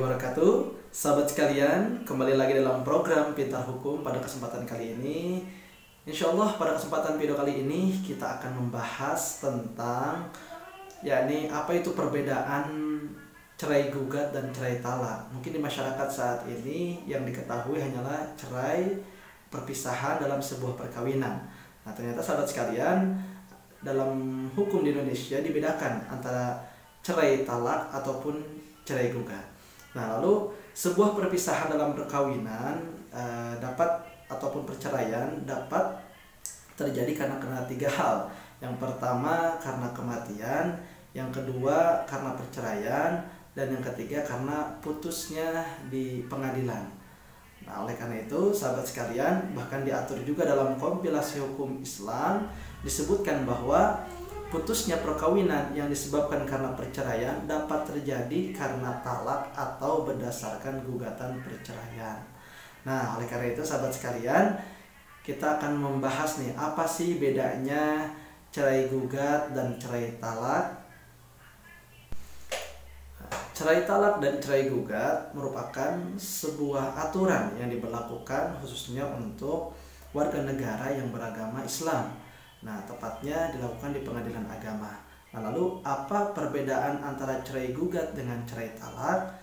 wabarakatuh. Sahabat sekalian, kembali lagi dalam program Pintar Hukum. Pada kesempatan kali ini, insya Allah pada kesempatan video kali ini kita akan membahas tentang yakni apa itu perbedaan cerai gugat dan cerai talak. Mungkin di masyarakat saat ini yang diketahui hanyalah cerai perpisahan dalam sebuah perkawinan. Nah, ternyata sahabat sekalian, dalam hukum di Indonesia dibedakan antara cerai talak ataupun cerai gugat. Nah, lalu sebuah perpisahan dalam perkawinan dapat ataupun perceraian dapat terjadi karena tiga hal. Yang pertama karena kematian, yang kedua karena perceraian, dan yang ketiga karena putusnya di pengadilan. Nah, oleh karena itu, sahabat sekalian, bahkan diatur juga dalam kompilasi hukum Islam disebutkan bahwa putusnya perkawinan yang disebabkan karena perceraian dapat terjadi karena talak atau berdasarkan gugatan perceraian. Nah, oleh karena itu sahabat sekalian, kita akan membahas nih apa sih bedanya cerai gugat dan cerai talak. Cerai talak dan cerai gugat merupakan sebuah aturan yang diberlakukan khususnya untuk warga negara yang beragama Islam. Nah, tepatnya dilakukan di pengadilan agama. Nah, lalu apa perbedaan antara cerai gugat dengan cerai talak?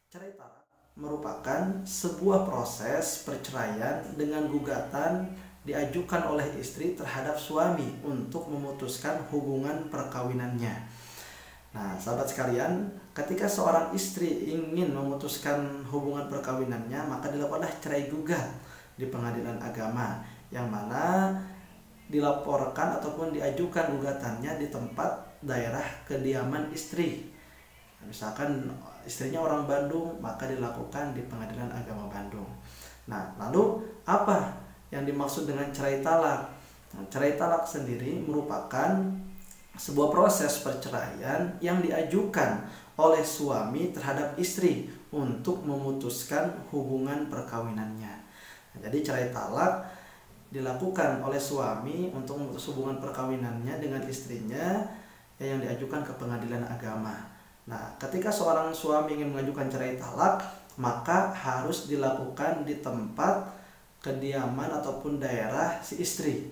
Cerai talak merupakan sebuah proses perceraian dengan gugatan diajukan oleh istri terhadap suami untuk memutuskan hubungan perkawinannya. Nah, sahabat sekalian, ketika seorang istri ingin memutuskan hubungan perkawinannya, maka dilakukanlah cerai gugat di pengadilan agama, yang mana dilaporkan ataupun diajukan gugatannya di tempat daerah kediaman istri. Misalkan istrinya orang Bandung, maka dilakukan di Pengadilan Agama Bandung. Nah, lalu apa yang dimaksud dengan cerai talak? Nah, cerai talak sendiri merupakan sebuah proses perceraian yang diajukan oleh suami terhadap istri untuk memutuskan hubungan perkawinannya. Nah, jadi cerai talak dilakukan oleh suami untuk memutus hubungan perkawinannya dengan istrinya yang diajukan ke pengadilan agama. Nah, ketika seorang suami ingin mengajukan cerai talak, maka harus dilakukan di tempat kediaman ataupun daerah si istri.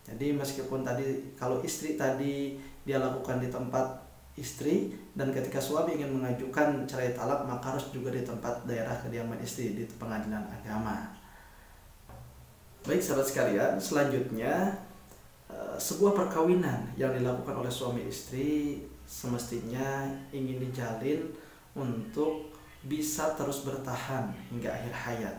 Jadi meskipun tadi kalau istri tadi dia lakukan di tempat istri, dan ketika suami ingin mengajukan cerai talak maka harus juga di tempat daerah kediaman istri di pengadilan agama. Baik sahabat sekalian, selanjutnya sebuah perkawinan yang dilakukan oleh suami istri semestinya ingin dijalin untuk bisa terus bertahan hingga akhir hayat.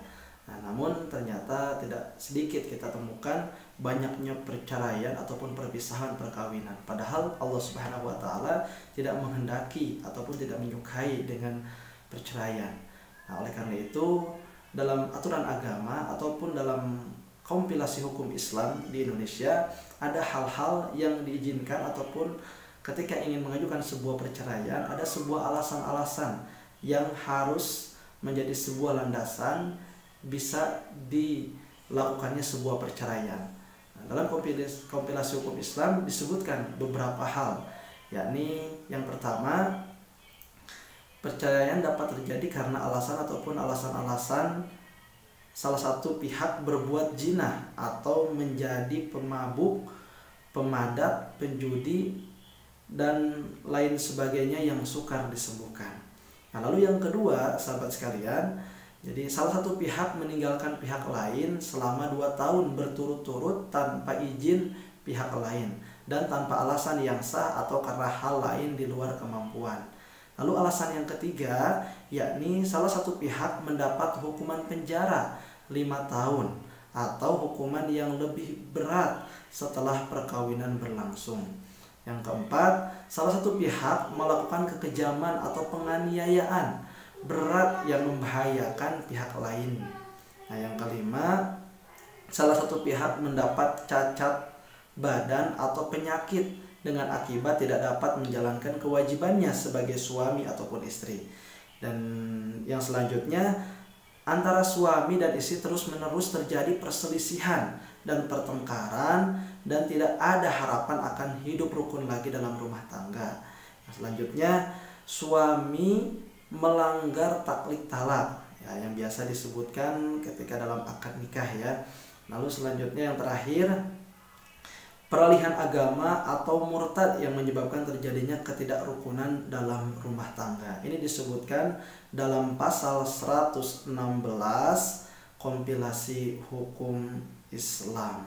Nah, namun ternyata tidak sedikit kita temukan banyaknya perceraian ataupun perpisahan perkawinan. Padahal Allah Subhanahu wa taala tidak menghendaki ataupun tidak menyukai dengan perceraian. Nah, oleh karena itu dalam aturan agama ataupun dalam kompilasi hukum Islam di Indonesia ada hal-hal yang diizinkan ataupun ketika ingin mengajukan sebuah perceraian ada sebuah alasan-alasan yang harus menjadi sebuah landasan bisa dilakukannya sebuah perceraian. Nah, dalam kompilasi hukum Islam disebutkan beberapa hal, yakni yang pertama, perceraian dapat terjadi karena alasan ataupun alasan-alasan salah satu pihak berbuat zina atau menjadi pemabuk, pemadat, penjudi, dan lain sebagainya yang sukar disembuhkan. Nah, lalu yang kedua, sahabat sekalian, jadi salah satu pihak meninggalkan pihak lain selama 2 tahun berturut-turut tanpa izin pihak lain dan tanpa alasan yang sah atau karena hal lain di luar kemampuan. Lalu alasan yang ketiga, yakni salah satu pihak mendapat hukuman penjara 5 tahun atau hukuman yang lebih berat setelah perkawinan berlangsung. Yang keempat, salah satu pihak melakukan kekejaman atau penganiayaan berat yang membahayakan pihak lain. Nah, yang kelima, salah satu pihak mendapat cacat badan atau penyakit dengan akibat tidak dapat menjalankan kewajibannya sebagai suami ataupun istri. Dan yang selanjutnya, antara suami dan istri terus-menerus terjadi perselisihan dan pertengkaran dan tidak ada harapan akan hidup rukun lagi dalam rumah tangga. Selanjutnya, suami melanggar taklid talak ya, yang biasa disebutkan ketika dalam akad nikah ya. Lalu selanjutnya yang terakhir, peralihan agama atau murtad yang menyebabkan terjadinya ketidakrukunan dalam rumah tangga. Ini disebutkan dalam pasal 116 kompilasi hukum Islam.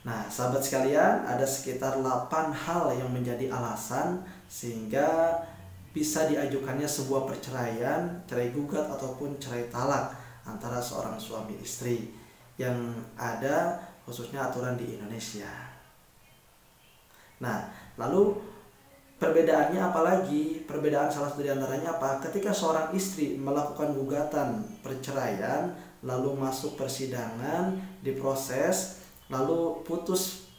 Nah, sahabat sekalian, ada sekitar 8 hal yang menjadi alasan sehingga bisa diajukannya sebuah perceraian, cerai gugat ataupun cerai talak antara seorang suami istri yang ada khususnya aturan di Indonesia. Nah, lalu perbedaannya apa lagi? Perbedaan salah satu diantaranya apa? Ketika seorang istri melakukan gugatan perceraian, lalu masuk persidangan, diproses, lalu putus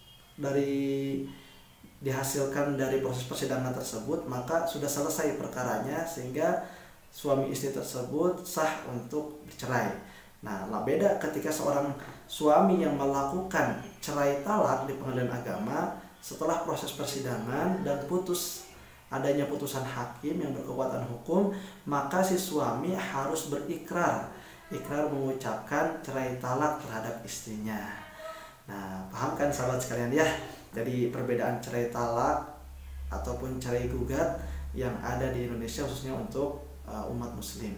dihasilkan dari proses persidangan tersebut, maka sudah selesai perkaranya sehingga suami istri tersebut sah untuk bercerai. Nah, beda ketika seorang suami yang melakukan cerai talak di pengadilan agama setelah proses persidangan dan adanya putusan hakim yang berkekuatan hukum, maka si suami harus ikrar mengucapkan cerai talak terhadap istrinya. Nah, paham kan sahabat sekalian ya? Jadi perbedaan cerai talak ataupun cerai gugat yang ada di Indonesia khususnya untuk umat muslim.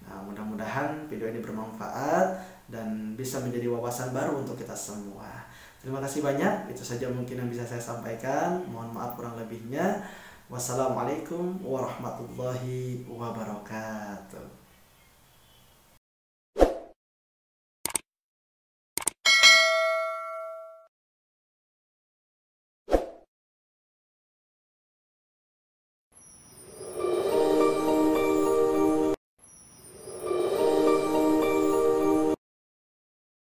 Nah, mudah-mudahan video ini bermanfaat dan bisa menjadi wawasan baru untuk kita semua. Terima kasih banyak, itu saja mungkin yang bisa saya sampaikan. Mohon maaf kurang lebihnya. Wassalamualaikum warahmatullahi wabarakatuh.